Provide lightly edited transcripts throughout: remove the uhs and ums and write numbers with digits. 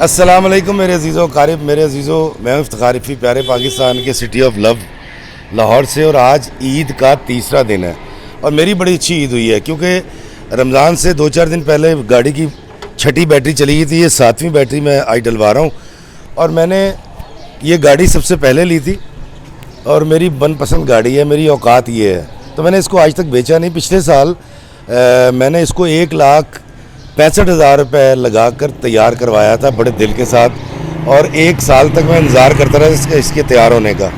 السلام علیکم میرے عزیزوں قارب، میرے عزیزوں، میں ہوں افتخار رفیع، پیارے پاکستان کے سٹی آف لو لاہور سے، اور آج عید کا تیسرا دن ہے اور میری بڑی اچھی عید ہوئی ہے کیونکہ رمضان سے 2-4 دن پہلے گاڑی کی چھٹی بیٹری چلی گئی تھی، یہ 7ویں بیٹری میں آج ڈلوا رہا ہوں، اور میں نے یہ گاڑی سب سے پہلے لی تھی اور میری من پسند گاڑی ہے، میری اوقات یہ ہے، تو میں نے اس کو آج تک بیچا نہیں۔ پچھلے سال میں نے اس کو 1,65,000 روپے لگا کر تیار کروایا تھا بڑے دل کے ساتھ، اور 1 سال تک میں انتظار کرتا رہا اس کے تیار ہونے کا۔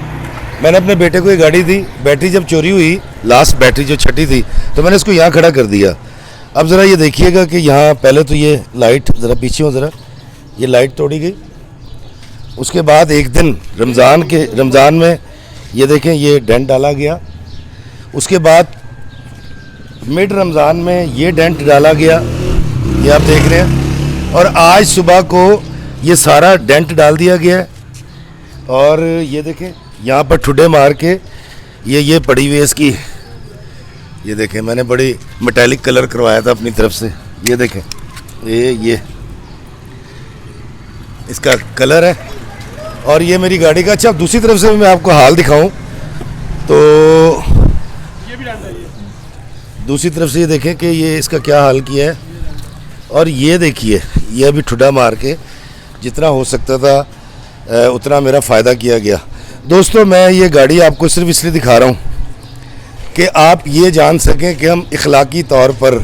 میں نے اپنے بیٹے کو یہ گاڑی دی، بیٹری جب چوری ہوئی، لاسٹ بیٹری جو چھٹی تھی، تو میں نے اس کو یہاں کھڑا کر دیا۔ اب ذرا یہ دیکھیے گا کہ یہاں پہلے تو یہ لائٹ ذرا پیچھے ہو، ذرا یہ لائٹ توڑی گئی، اس کے بعد ایک دن رمضان میں یہ دیکھیں یہ ڈینٹ ڈالا گیا، اس کے بعد مڈ رمضان میں یہ ڈینٹ ڈالا گیا، یہ آپ دیکھ رہے ہیں، اور آج صبح کو یہ سارا ڈینٹ ڈال دیا گیا ہے، اور یہ دیکھیں یہاں پر ٹھڈے مار کے یہ پڑی ہوئی ہے اس کی، یہ دیکھیں میں نے بڑی میٹیلک کلر کروایا تھا اپنی طرف سے، یہ دیکھیں یہ اس کا کلر ہے، اور یہ میری گاڑی کا۔ اچھا دوسری طرف سے میں آپ کو حال دکھاؤں تو دوسری طرف سے یہ دیکھیں کہ یہ اس کا کیا حال کیا ہے، اور یہ دیکھیے یہ ابھی ٹھڈا مار کے جتنا ہو سکتا تھا اتنا میرا فائدہ کیا گیا۔ دوستو میں یہ گاڑی آپ کو صرف اس لیے دکھا رہا ہوں کہ آپ یہ جان سکیں کہ ہم اخلاقی طور پر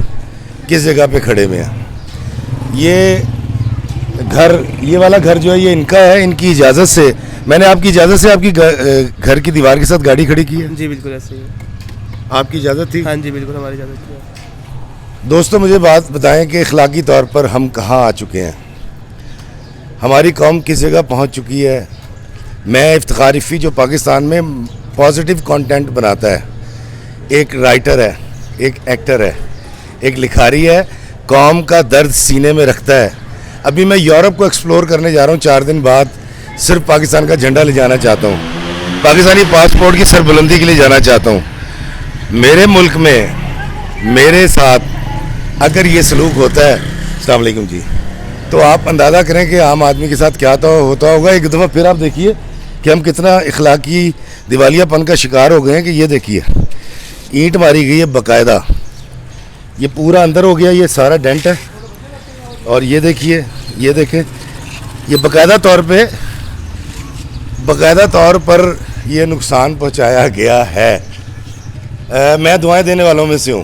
کس جگہ پہ کھڑے ہوئے ہیں۔ یہ والا گھر جو ہے یہ ان کا ہے، ان کی اجازت سے، میں نے آپ کی اجازت سے آپ کی گھر کی دیوار کے ساتھ گاڑی کھڑی کی ہے؟ جی بالکل ایسے ہی ہے۔ آپ کی اجازت تھی؟ ہاں جی بالکل ہماری اجازت تھی۔ دوستو مجھے بات بتائیں کہ اخلاقی طور پر ہم کہاں آ چکے ہیں، ہماری قوم کس جگہ پہنچ چکی ہے۔ میں افتخار رفیع جو پاکستان میں پازیٹیو کانٹینٹ بناتا ہے، ایک رائٹر ہے، ایک ایکٹر ہے، ایک لکھاری ہے، قوم کا درد سینے میں رکھتا ہے۔ ابھی میں یورپ کو ایکسپلور کرنے جا رہا ہوں 4 دن بعد، صرف پاکستان کا جھنڈا لے جانا چاہتا ہوں، پاکستانی پاسپورٹ کی سربلندی کے لیے جانا چاہتا ہوں۔ میرے ملک میں میرے ساتھ اگر یہ سلوک ہوتا ہے، السلام علیکم جی، تو آپ اندازہ کریں کہ عام آدمی کے ساتھ کیا ہوتا ہوگا۔ ایک دفعہ پھر آپ دیکھیے کہ ہم کتنا اخلاقی دیوالیہ پن کا شکار ہو گئے ہیں، کہ یہ دیکھیے اینٹ ماری گئی ہے باقاعدہ، یہ پورا اندر ہو گیا، یہ سارا ڈینٹ ہے، اور یہ دیکھیے یہ دیکھیں یہ باقاعدہ طور پر یہ نقصان پہنچایا گیا ہے۔ میں دعائیں دینے والوں میں سے ہوں،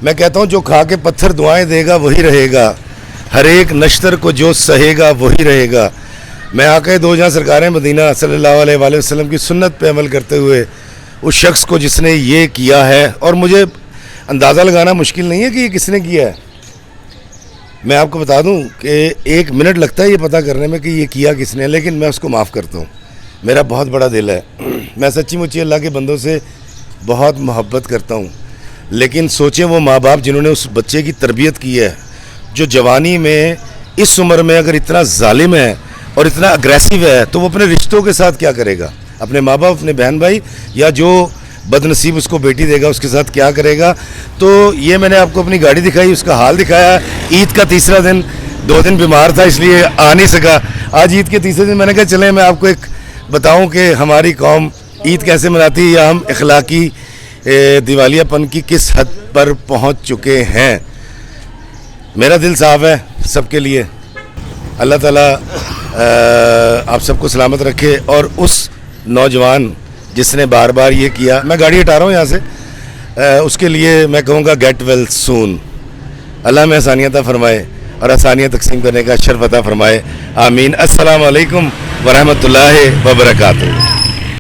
میں کہتا ہوں جو کھا کے پتھر دعائیں دے گا وہی رہے گا، ہر ایک نشتر کو جو سہے گا وہی رہے گا۔ میں آقا دو جہاں سرکار مدینہ صلی اللہ علیہ وآلہ وسلم کی سنت پہ عمل کرتے ہوئے اس شخص کو جس نے یہ کیا ہے، اور مجھے اندازہ لگانا مشکل نہیں ہے کہ یہ کس نے کیا ہے، میں آپ کو بتا دوں کہ 1 منٹ لگتا ہے یہ پتہ کرنے میں کہ یہ کیا کس نے، لیکن میں اس کو معاف کرتا ہوں، میرا بہت بڑا دل ہے، میں سچی مچی اللہ کے بندوں سے بہت محبت کرتا ہوں، لیکن سوچیں وہ ماں باپ جنہوں نے اس بچے کی تربیت کی ہے، جو جوانی میں اس عمر میں اگر اتنا ظالم ہے اور اتنا اگریسو ہے، تو وہ اپنے رشتوں کے ساتھ کیا کرے گا، اپنے ماں باپ، اپنے بہن بھائی، یا جو بد نصیب اس کو بیٹی دے گا اس کے ساتھ کیا کرے گا۔ تو یہ میں نے آپ کو اپنی گاڑی دکھائی، اس کا حال دکھایا۔ عید کا تیسرا دن، 2 دن بیمار تھا اس لیے آ نہیں سکا، آج عید کے تیسرے دن میں نے کہا چلیں میں آپ کو ایک بتاؤں کہ ہماری قوم عید کیسے مناتی ہے، یا ہم اخلاقی دیوالیہ پن کی کس حد پر پہنچ چکے ہیں۔ میرا دل صاف ہے سب کے لیے، اللہ تعالیٰ آپ سب کو سلامت رکھے، اور اس نوجوان جس نے بار بار یہ کیا، میں گاڑی ہٹا رہا ہوں یہاں سے، اس کے لیے میں کہوں گا گیٹ ویل سون، اللہ میں آسانیاں عطا فرمائے اور آسانیاں تقسیم کرنے کا شرف عطا فرمائے، آمین۔ السلام علیکم ورحمۃ اللہ وبرکاتہ۔